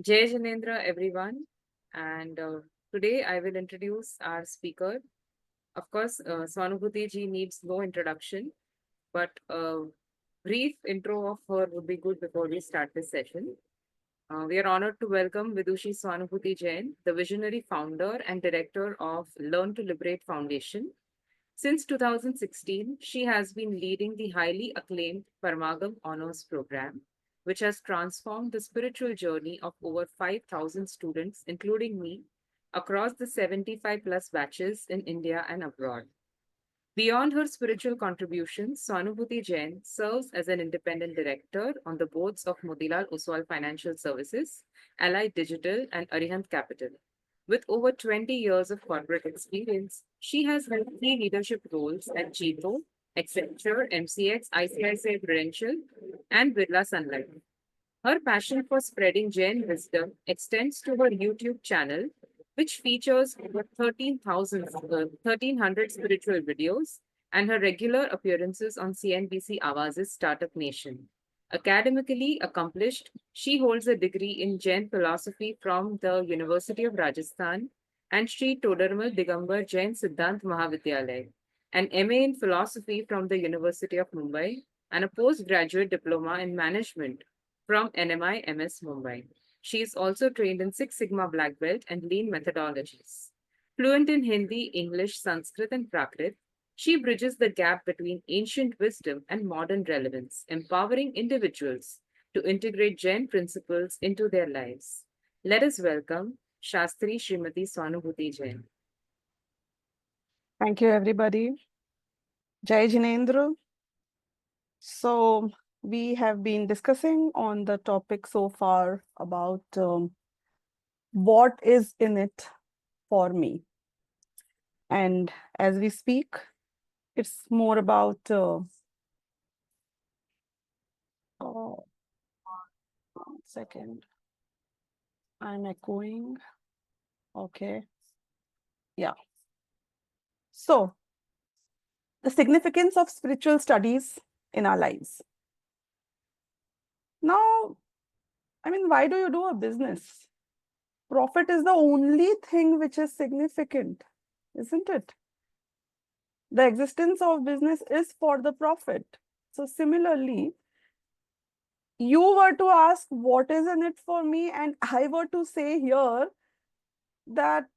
Jai Janendra, everyone. And today I will introduce our speaker. Of course, Swanubhuti ji needs no introduction, but a brief intro of her would be good before we start this session. We are honored to welcome Vidushi Swanubhuti Jain, the visionary founder and director of Learn to Liberate Foundation. Since 2016, she has been leading the highly acclaimed Parmagam Honors Program, which has transformed the spiritual journey of over 5,000 students, including me, across the 75 plus batches in India and abroad. Beyond her spiritual contributions, Swanubhuti Jain serves as an independent director on the boards of Motilal Oswal Financial Services, Allied Digital, and Arihant Capital. With over 20 years of corporate experience, she has held key leadership roles at Jito, Accenture, MCX, ICICI Prudential, and Birla Sun Life. Her passion for spreading Jain wisdom extends to her YouTube channel, which features over 1,300 spiritual videos and her regular appearances on CNBC Awaz's Startup Nation. Academically accomplished, she holds a degree in Jain philosophy from the University of Rajasthan and Sri Todarmal Digambar Jain Siddhant Mahavidyalaya, an MA in philosophy from the University of Mumbai, and a postgraduate diploma in management from NMI MS Mumbai. She is also trained in Six Sigma Black Belt and Lean methodologies. Fluent in Hindi, English, Sanskrit, and Prakrit, she bridges the gap between ancient wisdom and modern relevance, empowering individuals to integrate Jain principles into their lives. Let us welcome Shastri Srimati Swanubhuti Jain. Thank you, everybody. Jai Jinendra. So, we have been discussing on the topic so far about what is in it for me. And as we speak, it's more about, oh, 1 second, I'm echoing. Okay. Yeah. So, the significance of spiritual studies in our lives. Now, why do you do a business? Profit is the only thing which is significant, isn't it? The existence of business is for the profit. So similarly, you were to ask what is in it for me, and I were to say here that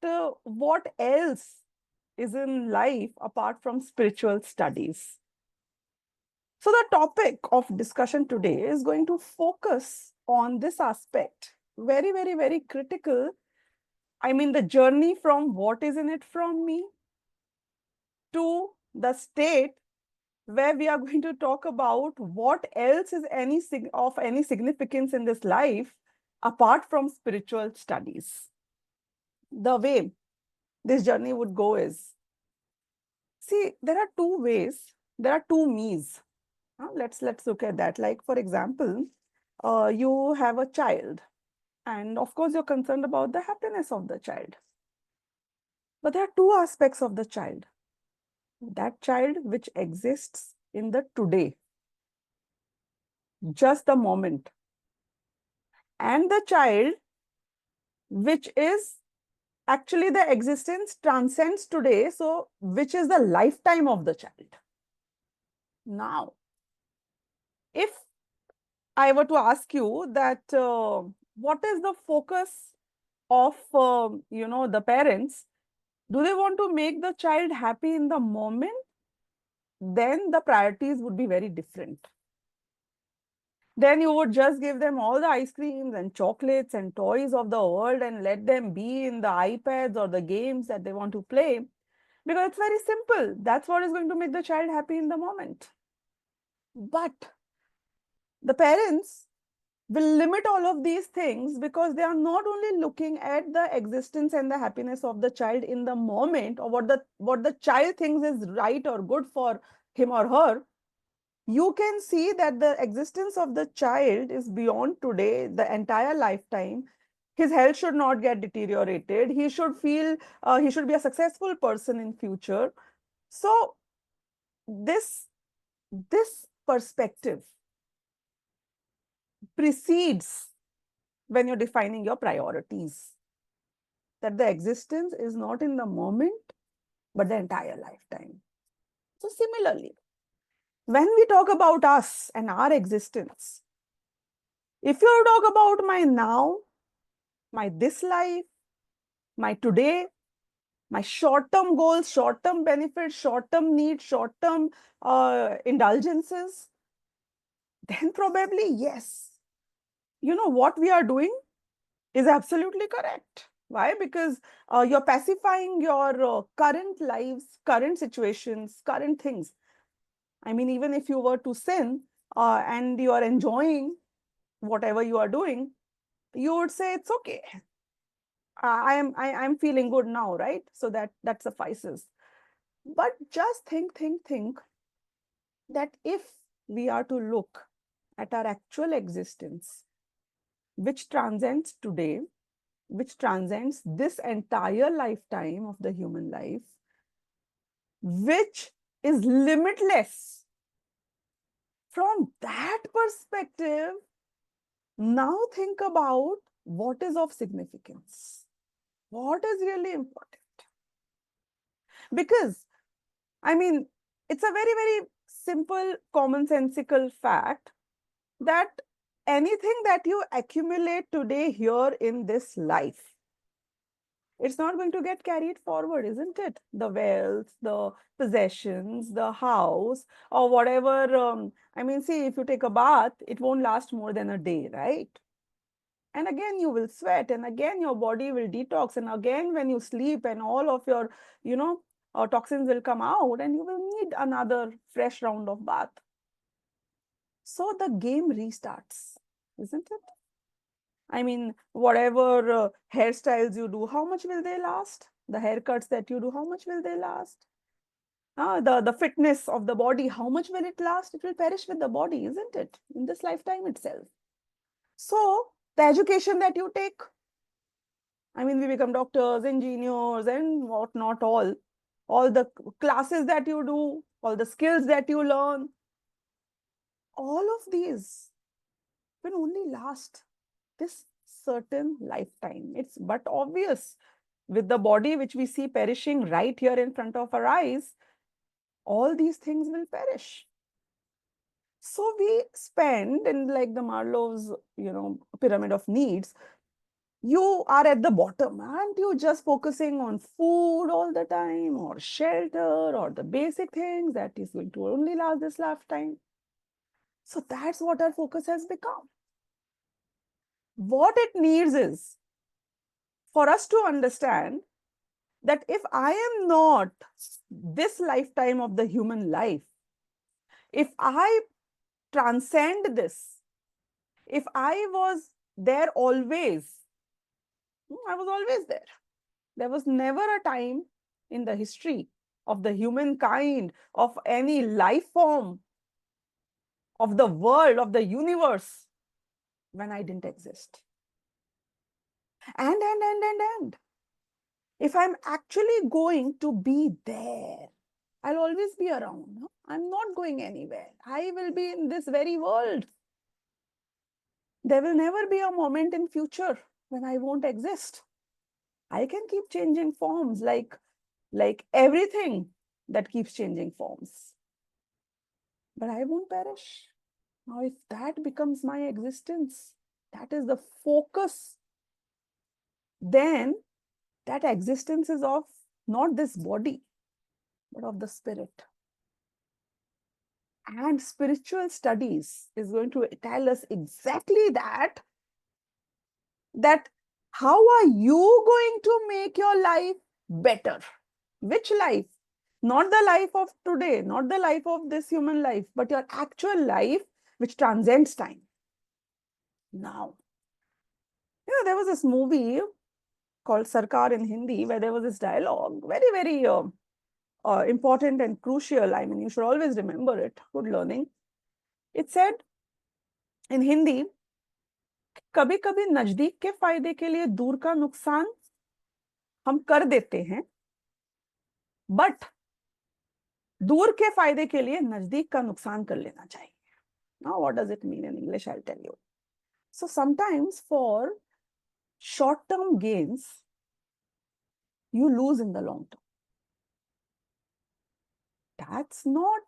what else is in life apart from spiritual studies. So the topic of discussion today is going to focus on this aspect. Very, very, very critical. The journey from what is in it from me to the state where we are going to talk about what else is of any significance in this life apart from spiritual studies. The way this journey would go is, see, there are two ways, there are two me's. Let's look at that. Like, for example, you have a child, and of course, you're concerned about the happiness of the child. But there are two aspects of the child. That child which exists in the today, just the moment, and the child which is actually the existence transcends today, so which is the lifetime of the child. Now, if I were to ask you that what is the focus of the parents, do they want to make the child happy in the moment? Then the priorities would be very different. Then you would just give them all the ice creams and chocolates and toys of the world and let them be in the iPads or the games that they want to play, because it's very simple. That's what is going to make the child happy in the moment. But the parents will limit all of these things because they are not only looking at the existence and the happiness of the child in the moment, or what the child thinks is right or good for him or her. You can see that the existence of the child is beyond today, the entire lifetime. His health should not get deteriorated. He should feel, he should be a successful person in future. So this perspective precedes when you're defining your priorities. That the existence is not in the moment, but the entire lifetime. So similarly, when we talk about us and our existence, if you talk about my now, my this life, my today, my short-term goals, short-term benefits, short-term needs, short-term indulgences, then probably yes. You know, what we are doing is absolutely correct. Why? Because you're pacifying your current lives, current situations, current things. I mean, even if you were to sin and you are enjoying whatever you are doing, you would say it's okay. I'm feeling good now, right? So that suffices. But just think that if we are to look at our actual existence, which transcends today, which transcends this entire lifetime of the human life, which is limitless. From that perspective, now think about what is of significance, what is really important. Because, I mean, it's a very, very simple, commonsensical fact that anything that you accumulate today here in this life, it's not going to get carried forward, isn't it? The wealth, the possessions, the house, or whatever. I mean, see, if you take a bath, it won't last more than a day, right? And again, you will sweat, and again, your body will detox, and again, when you sleep, and all of your, you know, toxins will come out, and you will need another fresh round of bath. So the game restarts, isn't it? I mean, whatever hairstyles you do, how much will they last? The haircuts that you do, how much will they last? The fitness of the body, how much will it last? It will perish with the body, isn't it? In this lifetime itself. So the education that you take, I mean, we become doctors, engineers, and what not all the classes that you do, all the skills that you learn, all of these will only last this certain lifetime. It's but obvious with the body which we see perishing right here in front of our eyes, all these things will perish. So we spend in like the Maslow's, pyramid of needs. You are at the bottom. Aren't you just focusing on food all the time, or shelter, or the basic things that is going to only last this lifetime? So that's what our focus has become. What it needs is for us to understand that if I am not this lifetime of the human life, if I transcend this, if I was there always, I was always there. There was never a time in the history of the humankind, of any life form, of the world, of the universe, when I didn't exist. And if I'm actually going to be there, I'll always be around. No? I'm not going anywhere. I will be in this very world. There will never be a moment in future when I won't exist. I can keep changing forms like everything that keeps changing forms. But I won't perish. Now, if that becomes my existence, that is the focus, then that existence is of not this body, but of the spirit. And spiritual studies is going to tell us exactly that how are you going to make your life better? Which life? Not the life of today, not the life of this human life, but your actual life, which transcends time. Now, there was this movie called Sarkar in Hindi, where there was this dialogue, very, very important and crucial. I mean, you should always remember it. Good learning. It said in Hindi, कभी कभी नजदीक के फायदे के लिए दूर का नुकसान हम कर देते हैं, बट दूर के फायदे के लिए नजदीक का नुकसान कर लेना चाहिए. Now, what does it mean in English? I'll tell you. So sometimes for short-term gains, you lose in the long term. That's not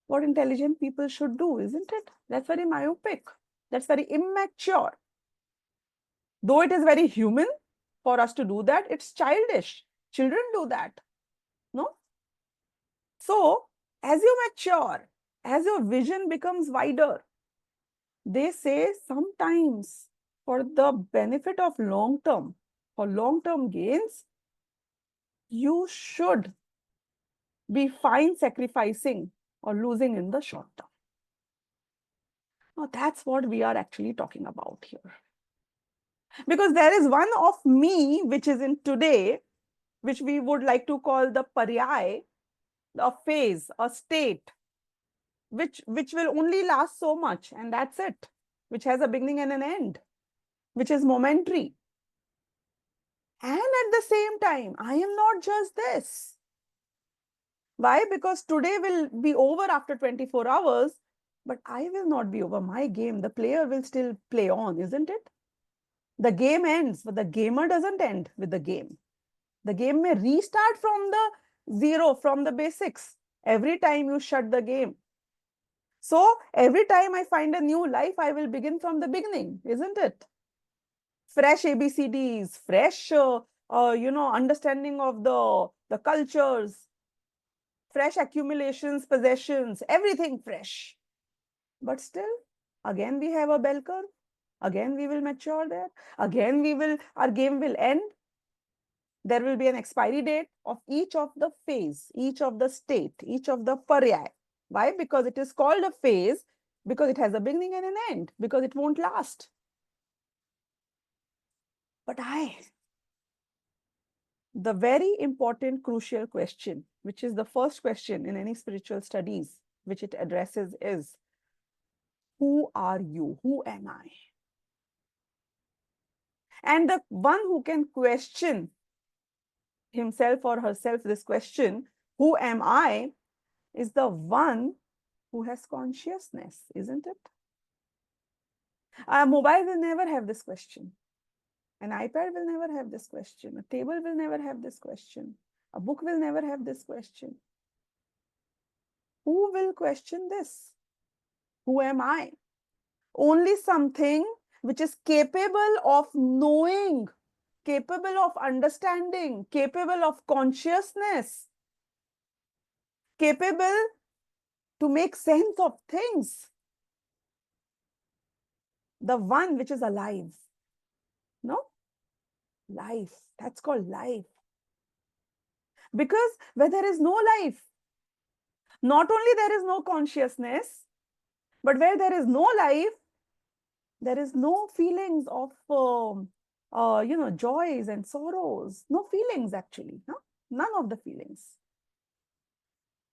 what intelligent people should do, isn't it? That's very myopic. That's very immature. Though it is very human for us to do that, it's childish. Children do that. No? So, as you mature, as your vision becomes wider, they say sometimes for the benefit of long term, for long term gains, you should be fine sacrificing or losing in the short term. Now, that's what we are actually talking about here. Because there is one of me which is in today, which we would like to call the paryay, a phase, a state, which will only last so much, and that's it, which has a beginning and an end, which is momentary. And at the same time, I am not just this. Why? Because today will be over after 24 hours, but I will not be over. My game, the player will still play on, isn't it? The game ends, but the gamer doesn't end with the game. The game may restart from the zero, from the basics, every time you shut the game. So every time I find a new life, I will begin from the beginning, isn't it? Fresh ABCDs, fresh, understanding of the cultures, fresh accumulations, possessions, everything fresh. But still, again, we have a bell curve. Again, we will mature there. Again, our game will end. There will be an expiry date of each of the phase, each of the state, each of the paryay. Why? Because it is called a phase, because it has a beginning and an end, because it won't last. But the very important, crucial question, which is the first question in any spiritual studies, which it addresses is, who are you? Who am I? And the one who can question himself or herself this question, who am I, is the one who has consciousness, isn't it? A mobile will never have this question. An iPad will never have this question. A table will never have this question. A book will never have this question. Who will question this? Who am I? Only something which is capable of knowing, capable of understanding, capable of consciousness, capable to make sense of things. The one which is alive. No? Life. That's called life. Because where there is no life, not only there is no consciousness, but where there is no life, there is no feelings of joys and sorrows. No feelings actually. No? None of the feelings.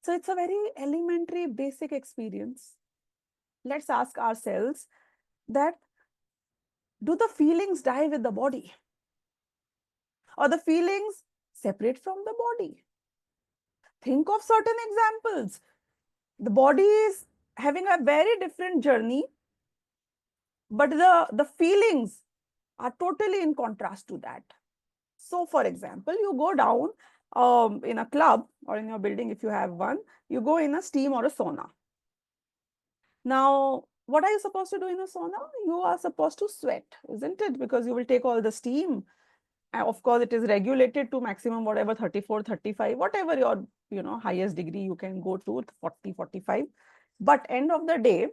So it's a very elementary, basic experience. Let's ask ourselves that, do the feelings die with the body? Or the feelings separate from the body? Think of certain examples. The body is having a very different journey, but the feelings are totally in contrast to that. So, for example, you go down in a club or in your building, if you have one, you go in a steam or a sauna. Now, what are you supposed to do in a sauna? You are supposed to sweat, isn't it? Because you will take all the steam. Of course, it is regulated to maximum whatever 34, 35, whatever your highest degree you can go to, 40, 45. But end of the day,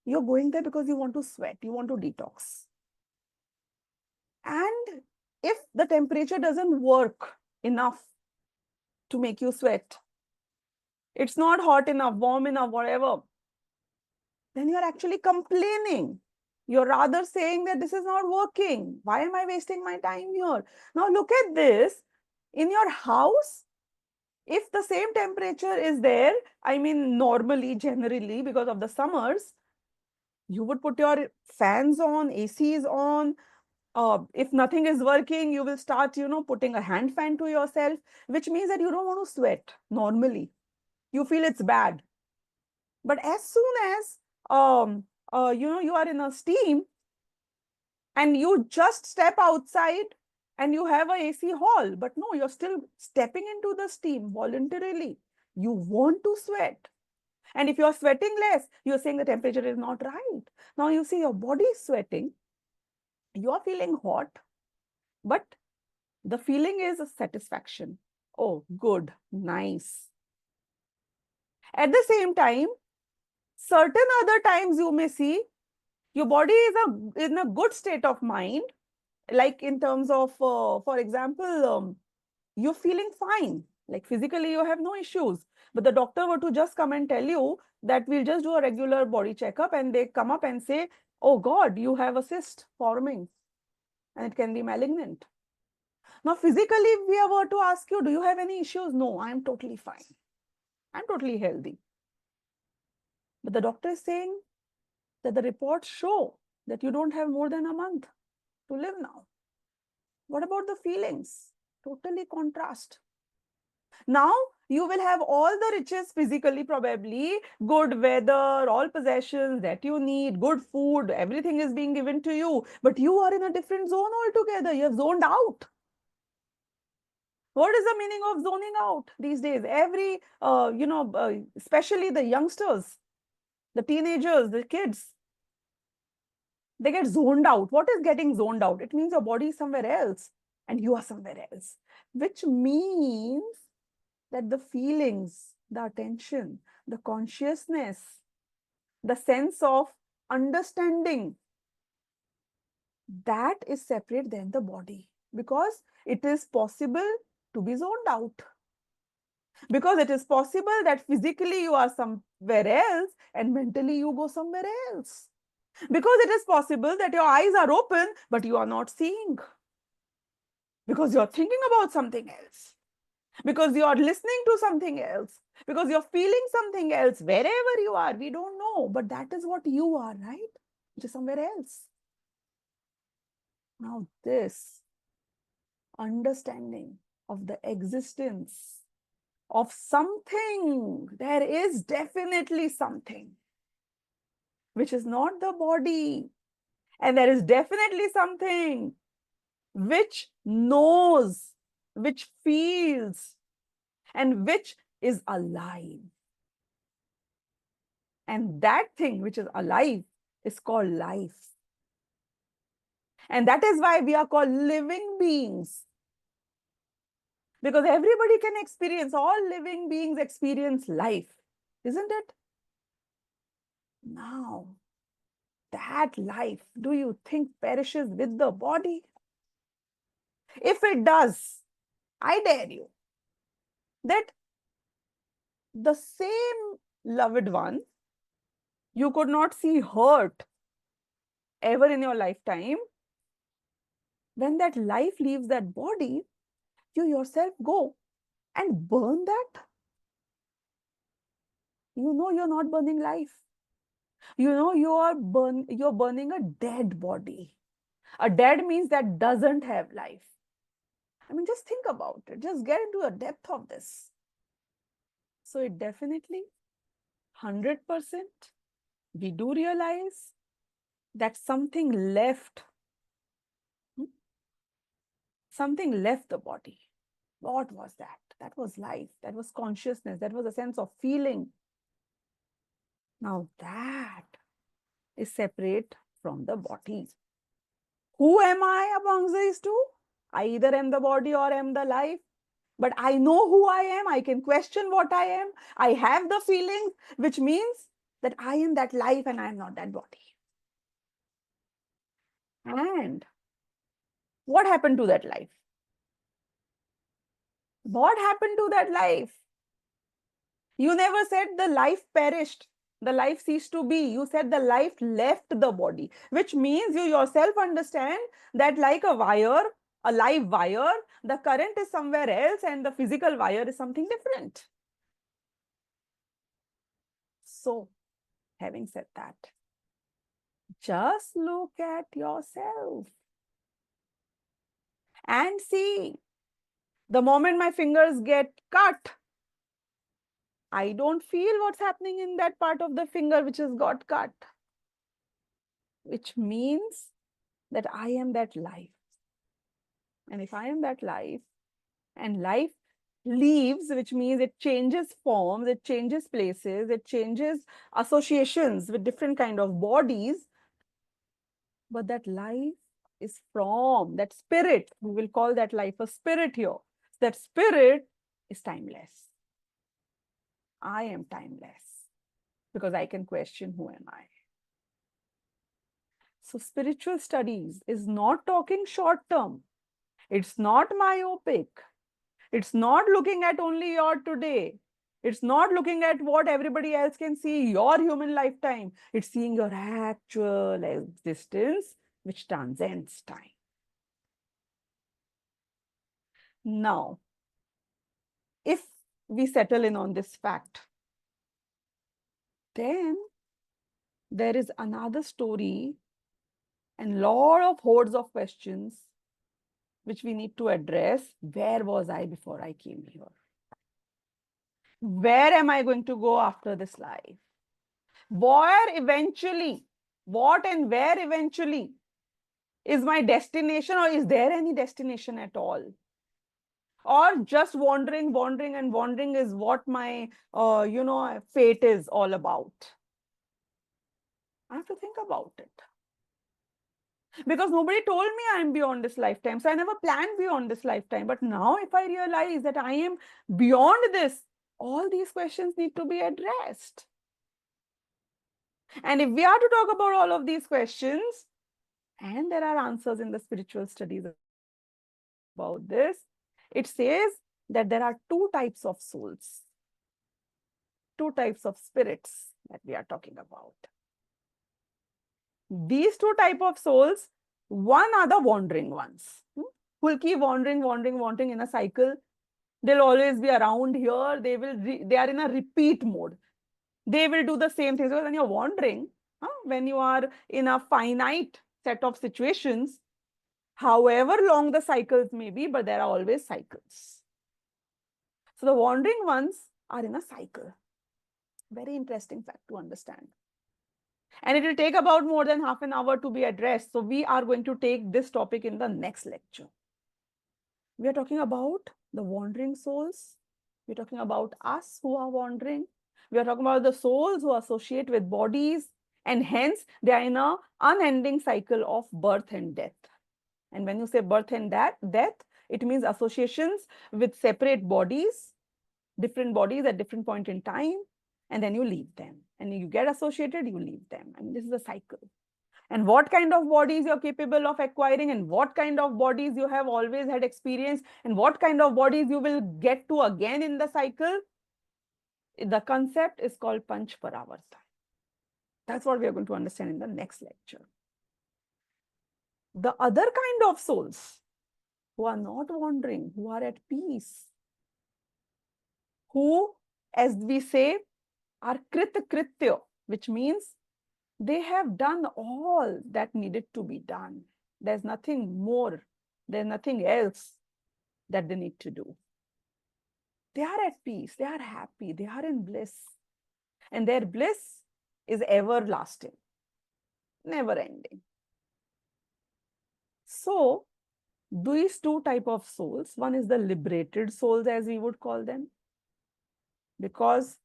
you're going there because you want to sweat, you want to detox. And if the temperature doesn't work enough to make you sweat, it's not hot enough, warm enough, whatever, then you're actually complaining. You're rather saying that this is not working. Why am I wasting my time here? Now look at this. In your house, if the same temperature is there, I mean, normally, generally, because of the summers, you would put your fans on, ACs on. If nothing is working, you will start, putting a hand fan to yourself, which means that you don't want to sweat normally. You feel it's bad. But as soon as you are in a steam, And you just step outside and you have a AC hall, but no, you're still stepping into the steam voluntarily. You want to sweat. And if you're sweating less, you're saying the temperature is not right. Now you see your body is sweating, you're feeling hot, but the feeling is a satisfaction. Oh, good, nice. At the same time, certain other times you may see your body is in a good state of mind, like in terms of, for example, you're feeling fine, like physically you have no issues, but the doctor were to just come and tell you that we'll just do a regular body checkup, and they come up and say, oh God, you have a cyst forming and it can be malignant. Now, physically, if we were to ask you, do you have any issues? No, I'm totally fine. I'm totally healthy. But the doctor is saying that the reports show that you don't have more than a month to live now. What about the feelings? Totally contrast. Now you will have all the riches physically, probably good weather, all possessions that you need, good food, everything is being given to you, but you are in a different zone altogether. You have zoned out. What is the meaning of zoning out these days? Every, especially the youngsters, the teenagers, the kids, they get zoned out. What is getting zoned out? It means your body is somewhere else and you are somewhere else, which means that the feelings, the attention, the consciousness, the sense of understanding, that is separate than the body, because it is possible to be zoned out. Because it is possible that physically you are somewhere else and mentally you go somewhere else. Because it is possible that your eyes are open, but you are not seeing. Because you're thinking about something else. Because you're listening to something else. Because you're feeling something else. Wherever you are, we don't know. But that is what you are, right? Which is somewhere else. Now, this understanding of the existence of something, there is definitely something which is not the body. And there is definitely something which knows, which feels, and which is alive. And that thing which is alive is called life. And that is why we are called living beings. Because everybody can experience, all living beings experience life, isn't it? Now, that life, do you think perishes with the body? If it does, I dare you that the same loved one you could not see hurt ever in your lifetime, when that life leaves that body, you yourself go and burn that. You know you're not burning life. You know you're burning a dead body. A dead means that doesn't have life. I mean, just think about it. Just get into the depth of this. So it definitely 100% we do realize that something left. Something left the body. What was that? That was life. That was consciousness. That was a sense of feeling. Now that is separate from the body. Who am I amongst these two? I either am the body or am the life. But I know who I am. I can question what I am. I have the feelings, which means that I am that life and I am not that body. And what happened to that life? What happened to that life? You never said the life perished, the life ceased to be. You said the life left the body, which means you yourself understand that, like a wire, a live wire, the current is somewhere else and the physical wire is something different. So, having said that, just look at yourself and see. The moment my fingers get cut, I don't feel what's happening in that part of the finger which has got cut, which means that I am that life. And if I am that life, and life leaves, which means it changes forms, it changes places, it changes associations with different kind of bodies, but that life is from that spirit. We will call that life a spirit here. That spirit is timeless. I am timeless because I can question who am I. So spiritual studies is not talking short term. It's not myopic. It's not looking at only your today. It's not looking at what everybody else can see, your human lifetime. It's seeing your actual existence, which transcends time. Now, if we settle in on this fact, then there is another story and lot of hordes of questions which we need to address. Where was I before I came here? Where am I going to go after this life? Where eventually, what and where eventually is my destination, or is there any destination at all? Or just wandering, wandering and wandering is what my, fate is all about? I have to think about it. Because nobody told me I'm beyond this lifetime. So I never planned beyond this lifetime. But now if I realize that I am beyond this, all these questions need to be addressed. And if we are to talk about all of these questions, and there are answers in the spiritual studies about this, it says that there are two types of souls, two types of spirits that we are talking about. These two types of souls, one are the wandering ones, who will keep wandering, wandering, wandering in a cycle. They'll always be around here. They are in a repeat mode. They will do the same things. Because when you're wandering, when you are in a finite set of situations, however long the cycles may be, but there are always cycles. So the wandering ones are in a cycle. Very interesting fact to understand. And it will take about more than half an hour to be addressed. So we are going to take this topic in the next lecture. We are talking about the wandering souls. We're talking about us who are wandering. We are talking about the souls who associate with bodies, and hence they are in an unending cycle of birth and death. And when you say birth and death, it means associations with separate bodies, different bodies at different point in time, and then you leave them. And you get associated, you leave them. I mean, this is a cycle. And what kind of bodies you're capable of acquiring, and what kind of bodies you have always had experience, and what kind of bodies you will get to again in the cycle, the concept is called Panch Paravarta. That's what we are going to understand in the next lecture. The other kind of souls who are not wandering, who are at peace, who, as we say, are Krita Kritya, which means they have done all that needed to be done. There's nothing more, there's nothing else that they need to do. They are at peace, they are happy, they are in bliss. And their bliss is everlasting, never ending. So, these two types of souls, one is the liberated souls, as we would call them, because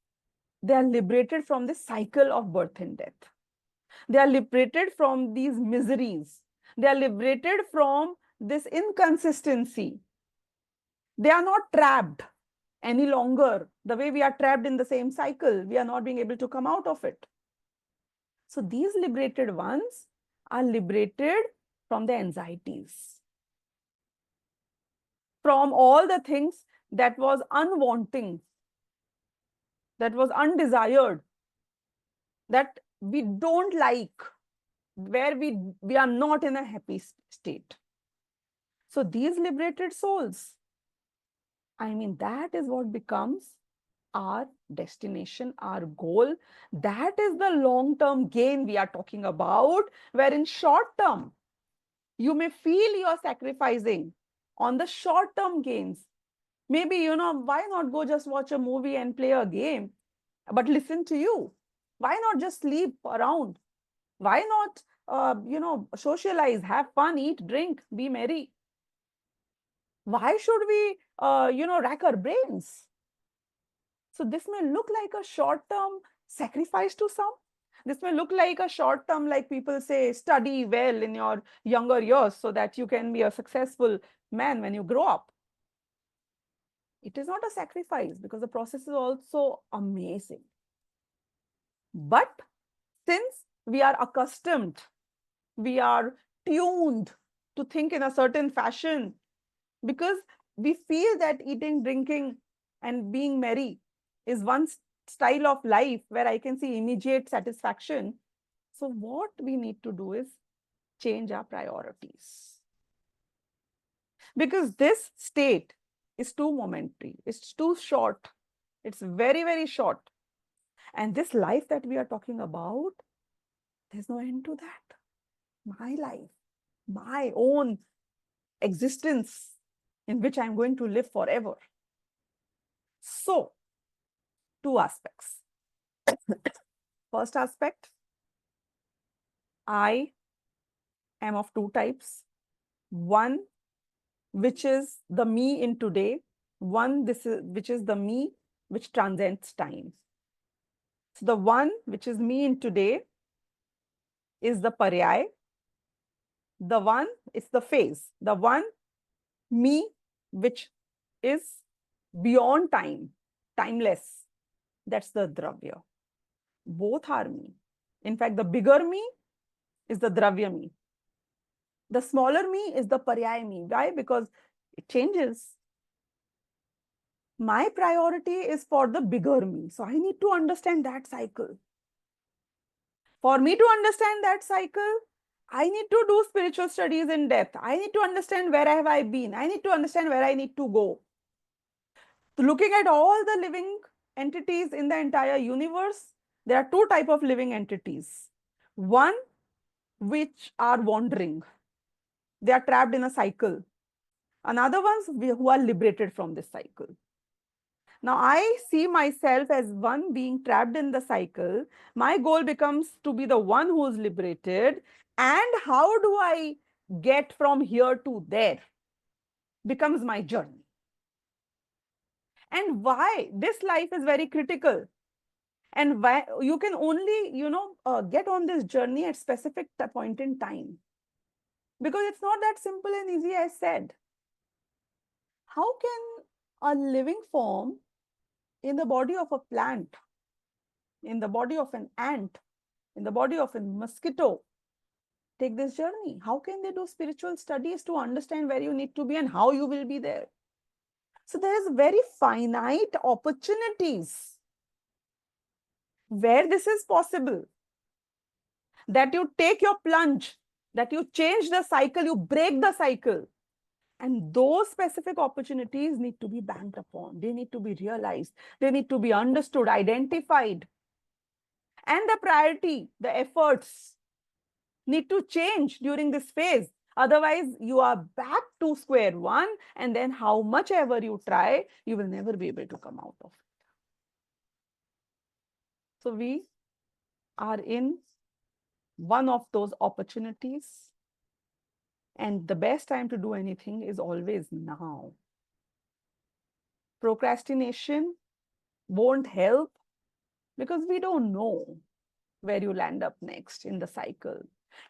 they are liberated from the cycle of birth and death. They are liberated from these miseries. They are liberated from this inconsistency. They are not trapped any longer. The way we are trapped in the same cycle, we are not being able to come out of it. So these liberated ones are liberated from the anxieties, from all the things that was unwanting, that was undesired, that we don't like, where we are not in a happy state. So these liberated souls, I mean, that is what becomes our destination, our goal. That is the long-term gain we are talking about, where in short term, you may feel you are sacrificing on the short-term gains. Maybe, why not go just watch a movie and play a game, but listen to you? Why not just sleep around? Why not socialize, have fun, eat, drink, be merry. Why should we, rack our brains? So this may look like a short-term sacrifice to some. This may look like a short-term, like people say, study well in your younger years so that you can be a successful man when you grow up. It is not a sacrifice because the process is also amazing. But since we are accustomed, we are tuned to think in a certain fashion because we feel that eating, drinking, and being merry is one style of life where I can see immediate satisfaction. So, what we need to do is change our priorities because this state is too momentary, it's too short, it's very, very short. And this life that we are talking about, there's no end to that. My life, my own existence in which I'm going to live forever. So, two aspects. First aspect, I am of two types. One, which is the me in today. One, which is the me which transcends time. So the one which is me in today is the paryay. The one is the phase. The one me which is beyond time, timeless. That's the dravya. Both are me. In fact, the bigger me is the dravya me. The smaller me is the paryay me. Why? Because it changes. My priority is for the bigger me. So I need to understand that cycle. For me to understand that cycle, I need to do spiritual studies in depth. I need to understand where have I been. I need to understand where I need to go. So looking at all the living entities in the entire universe, there are two types of living entities. One, which are wandering. They are trapped in a cycle. Another ones who are liberated from this cycle. Now, I see myself as one being trapped in the cycle. My goal becomes to be the one who is liberated. And how do I get from here to there? Becomes my journey. And why this life is very critical. And why you can only, get on this journey at specific point in time. Because it's not that simple and easy as said. How can a living form in the body of a plant, in the body of an ant, in the body of a mosquito, take this journey? How can they do spiritual studies to understand where you need to be and how you will be there? So there is very finite opportunities where this is possible, that you take your plunge, that you change the cycle, you break the cycle. And those specific opportunities need to be banked upon. They need to be realized. They need to be understood, identified. And the priority, the efforts need to change during this phase. Otherwise, you are back to square one. And then how much ever you try, you will never be able to come out of it. So we are in one of those opportunities. And the best time to do anything is always now. Procrastination won't help because we don't know where you'll end up next in the cycle.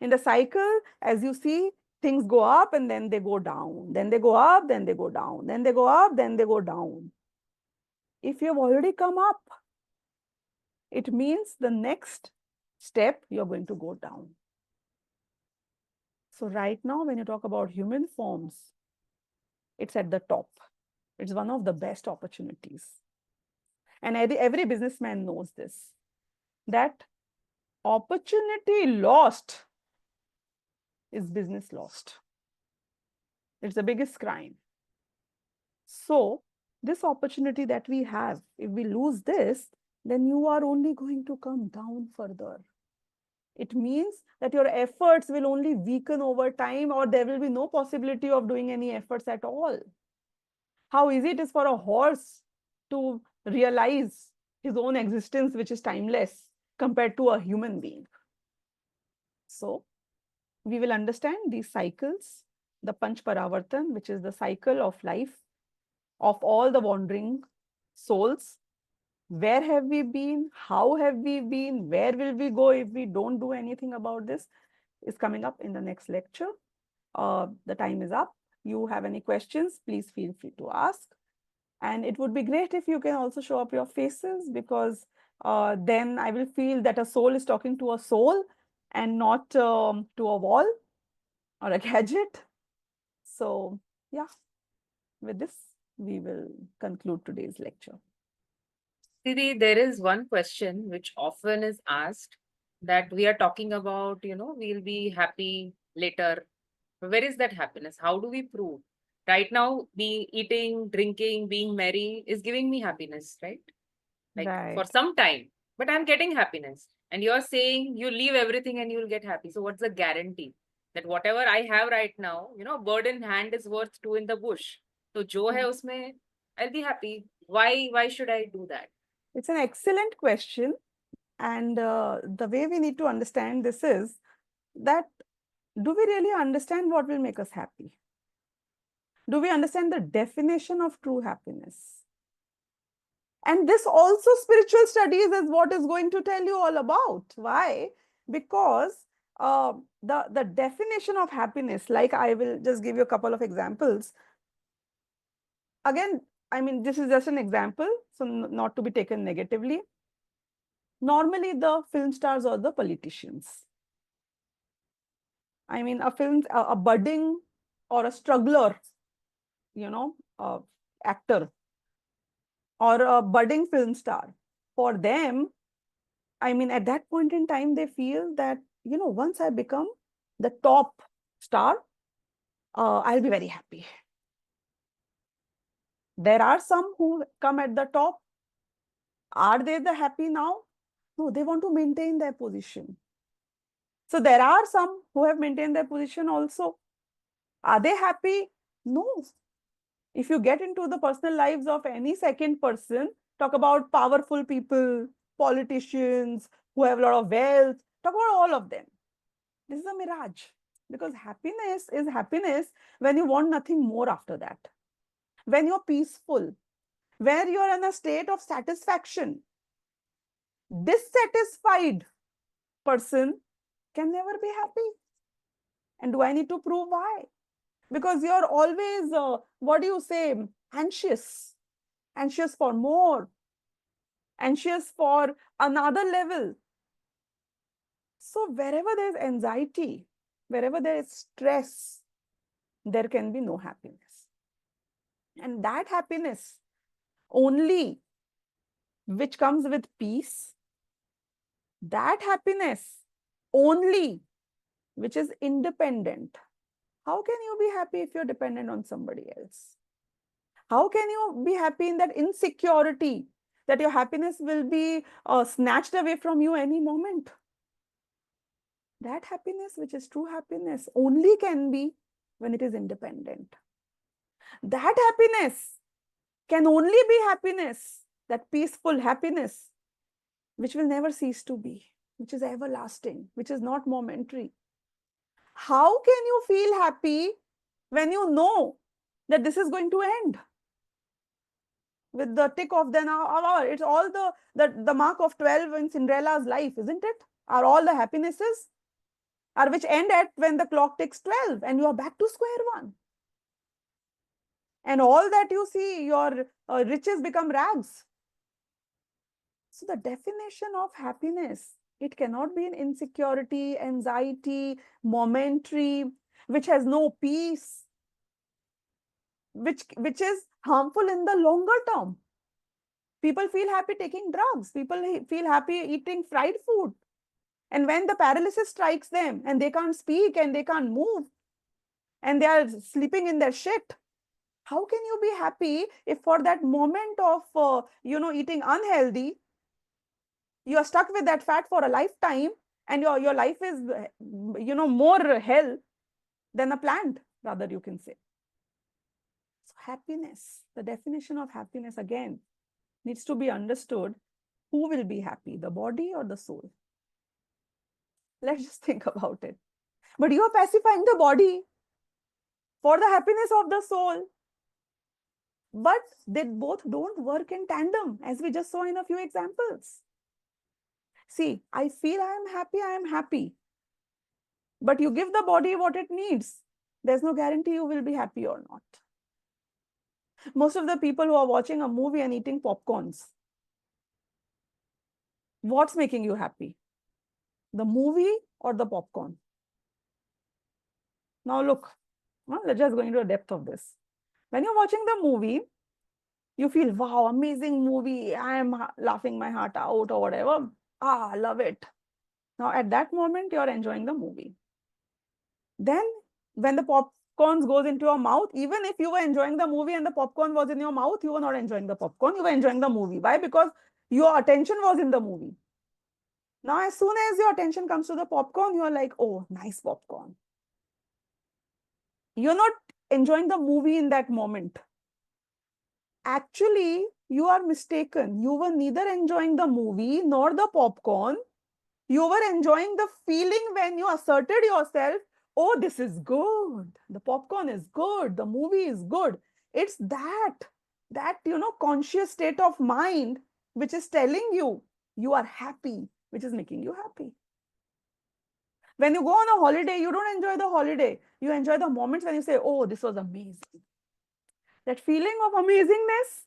In the cycle, as you see, things go up and then they go down. Then they go up, then they go down. Then they go up, then they go down. If you've already come up, it means the next step you're going to go down. So right now, when you talk about human forms, it's at the top. It's one of the best opportunities. And every businessman knows this, that opportunity lost is business lost. It's the biggest crime. So this opportunity that we have, if we lose this, then you are only going to come down further. It means that your efforts will only weaken over time, or there will be no possibility of doing any efforts at all. How easy it is for a horse to realize his own existence, which is timeless, compared to a human being. So we will understand these cycles, the Panch Paravartan, which is the cycle of life of all the wandering souls. Where have we been? How have we been? Where will we go if we don't do anything about this? Is coming up in the next lecture. The time is up. You have any questions, please feel free to ask. And it would be great if you can also show up your faces, because then I will feel that a soul is talking to a soul and not to a wall or a gadget. So yeah, with this, we will conclude today's lecture. Didi, there is one question which often is asked, that we are talking about, we'll be happy later. Where is that happiness? How do we prove? Right now, be eating, drinking, being merry is giving me happiness, right? Like for Right. some time, but I'm getting happiness. And you're saying you leave everything and you'll get happy. So what's the guarantee that whatever I have right now, bird in hand is worth two in the bush. So jo hai usme, I'll be happy. Why should I do that? It's an excellent question. And the way we need to understand this is that, do we really understand what will make us happy? Do we understand the definition of true happiness? And this also, spiritual studies is what is going to tell you all about. Why? Because the definition of happiness, like I will just give you a couple of examples. Again, I mean, this is just an example, so not to be taken negatively. Normally, the film stars or the politicians. I mean, a budding or a struggler, actor or a budding film star. For them, I mean, at that point in time, they feel that, once I become the top star, I'll be very happy. There are some who come at the top. Are they the happy now? No, they want to maintain their position. So there are some who have maintained their position also. Are they happy? No. If you get into the personal lives of any second person, talk about powerful people, politicians who have a lot of wealth, talk about all of them. This is a mirage, because happiness is happiness when you want nothing more after that. When you're peaceful, where you're in a state of satisfaction. Dissatisfied person can never be happy. And do I need to prove why? Because you're always, what do you say, anxious for more, anxious for another level. So wherever there's anxiety, wherever there is stress, there can be no happiness. And that happiness only which comes with peace, that happiness only which is independent. How can you be happy if you're dependent on somebody else? How can you be happy in that insecurity that your happiness will be snatched away from you any moment? That happiness, which is true happiness, only can be when it is independent. That happiness can only be happiness, that peaceful happiness, which will never cease to be, which is everlasting, which is not momentary. How can you feel happy when you know that this is going to end with the tick of the hour? It's all the mark of 12 in Cinderella's life, isn't it? Are all the happinesses are which end at when the clock ticks 12 and you are back to square one. And all that you see, your riches become rags. So the definition of happiness, it cannot be an insecurity, anxiety, momentary, which has no peace, which is harmful in the longer term. People feel happy taking drugs. People feel happy eating fried food. And when the paralysis strikes them and they can't speak and they can't move and they are sleeping in their shit, how can you be happy if for that moment of, eating unhealthy, you are stuck with that fat for a lifetime and your life is, more hell than a plant, rather you can say. So happiness, the definition of happiness again needs to be understood. Who will be happy, the body or the soul? Let's just think about it. But you are pacifying the body for the happiness of the soul. But they both don't work in tandem, as we just saw in a few examples. See, I feel I am happy. But you give the body what it needs. There's no guarantee you will be happy or not. Most of the people who are watching a movie and eating popcorns, what's making you happy? The movie or the popcorn? Now look, let's just go into the depth of this. When you're watching the movie, you feel, wow, amazing movie. I am laughing my heart out or whatever. Ah, love it. Now, at that moment, you're enjoying the movie. Then, when the popcorn goes into your mouth, even if you were enjoying the movie and the popcorn was in your mouth, you were not enjoying the popcorn. You were enjoying the movie. Why? Because your attention was in the movie. Now, as soon as your attention comes to the popcorn, you're like, oh, nice popcorn. You're not enjoying the movie in that moment. Actually, you are mistaken. You were neither enjoying the movie nor the popcorn. You were enjoying the feeling when you asserted yourself, oh, this is good. The popcorn is good. The movie is good. It's that conscious state of mind which is telling you you are happy, which is making you happy. When you go on a holiday, you don't enjoy the holiday. You enjoy the moments when you say, oh, this was amazing. That feeling of amazingness,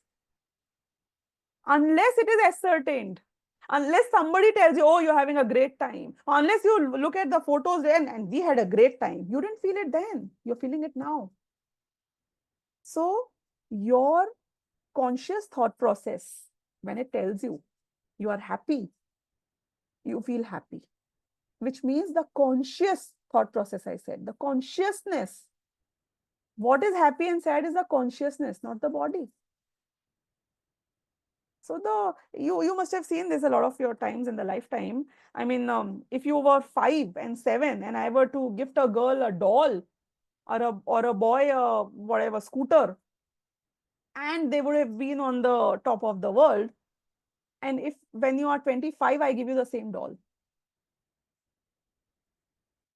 unless it is ascertained, unless somebody tells you, oh, you're having a great time, unless you look at the photos and we had a great time, you didn't feel it then. You're feeling it now. So your conscious thought process, when it tells you you are happy, you feel happy, which means the conscious thought process, I said, the consciousness. What is happy and sad is the consciousness, not the body. So you must have seen this a lot of your times in the lifetime. I mean, if you were 5 and 7 and I were to gift a girl a doll or a boy a whatever scooter, and they would have been on the top of the world. And if when you are 25, I give you the same doll,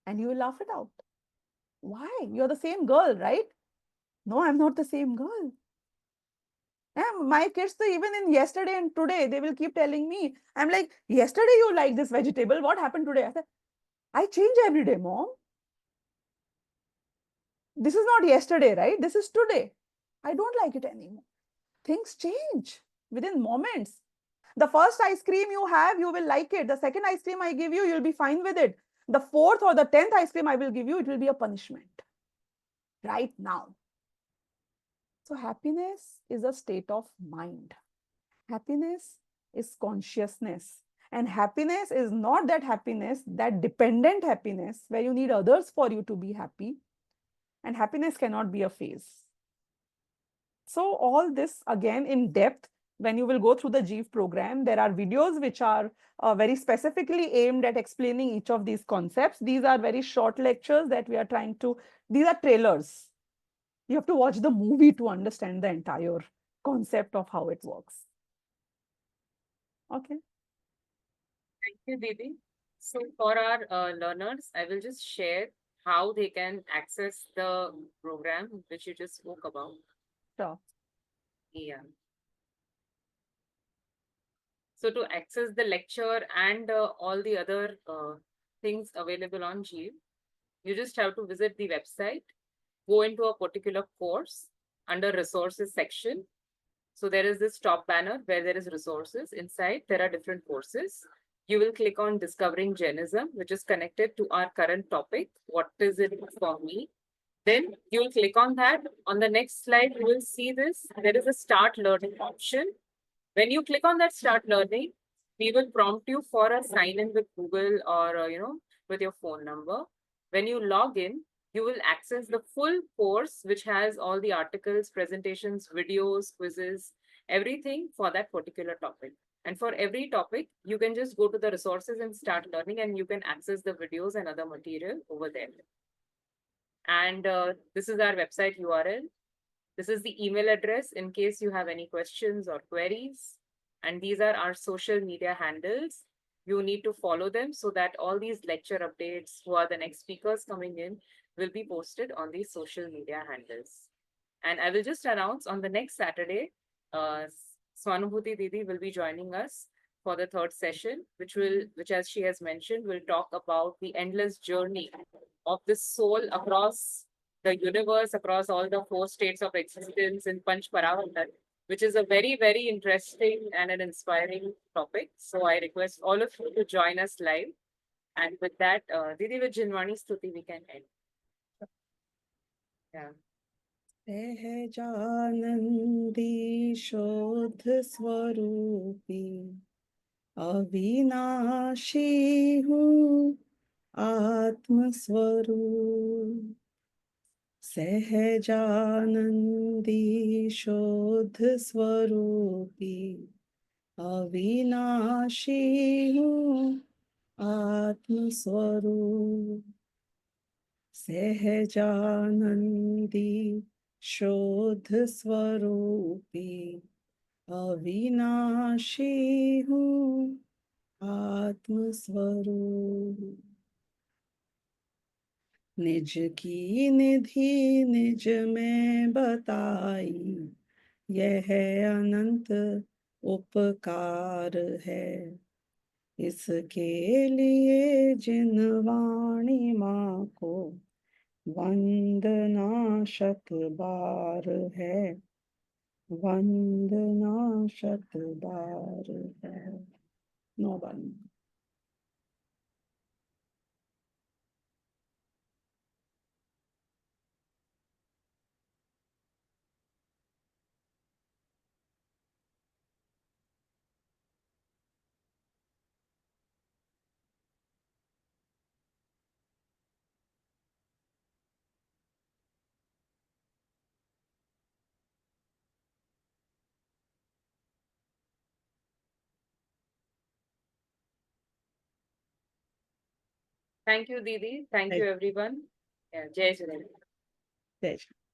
and you will laugh it out. Why? You're the same girl, right? No, I'm not the same girl. And my kids, so even in yesterday and today, they will keep telling me, I'm like, yesterday you like this vegetable. What happened today? I said, I change every day, mom. This is not yesterday, right? This is today. I don't like it anymore. Things change within moments. The first ice cream you have, you will like it. The second ice cream I give you, you'll be fine with it. The fourth or the 10th ice cream I will give you, it will be a punishment right now. So happiness is a state of mind. Happiness is consciousness. And happiness is not that happiness, that dependent happiness where you need others for you to be happy. And happiness cannot be a phase. So all this again in depth, when you will go through the Jeev program, there are videos which are very specifically aimed at explaining each of these concepts. These are very short lectures that we are trying to, these are trailers. You have to watch the movie to understand the entire concept of how it works. Okay. Thank you, Didi. So for our learners, I will just share how they can access the program which you just spoke about. Sure. Yeah. So to access the lecture and all the other things available on Jeev, you just have to visit the website, go into a particular course under resources section. So there is this top banner where there is resources. Inside, there are different courses. You will click on Discovering Jainism, which is connected to our current topic. What is it for me? Then you will click on that. On the next slide, you will see this. There is a Start Learning option. When you click on that Start Learning, we will prompt you for a sign in with Google or, with your phone number. When you log in, you will access the full course, which has all the articles, presentations, videos, quizzes, everything for that particular topic. And for every topic, you can just go to the resources and start learning, and you can access the videos and other material over there. And this is our website URL. This is the email address in case you have any questions or queries. And these are our social media handles. you need to follow them so that all these lecture updates, who are the next speakers coming in, will be posted on these social media handles. And I will just announce on the next Saturday, uh, Swanubhuti Didi will be joining us for the third session, which as she has mentioned, will talk about the endless journey of the soul across the universe, across all the four states of existence in Panch Paravatar, which is a very, very interesting and an inspiring topic. So I request all of you to join us live. And with that, Didi, with Jinwani Stuti, we can end. Yeah. सहजानंदी शोध स्वरूपी अविनाशी हूँ आत्मस्वरूप सहजानंदी शोध स्वरूपी अविनाशी हूँ आत्मस्वरूप सहजानंदी शोध स्वरूपी अविनाशी हूँ आत्मस्वरूप निज की निधि निज में बताई यह अनंत उपकार है इसके लिए जिन वाणी माँ को वंदना शत बार है वंदना शत बार है नो वन Thank you, Didi. Thank you, everyone. Yeah, Jai Shri Ram. जय श्री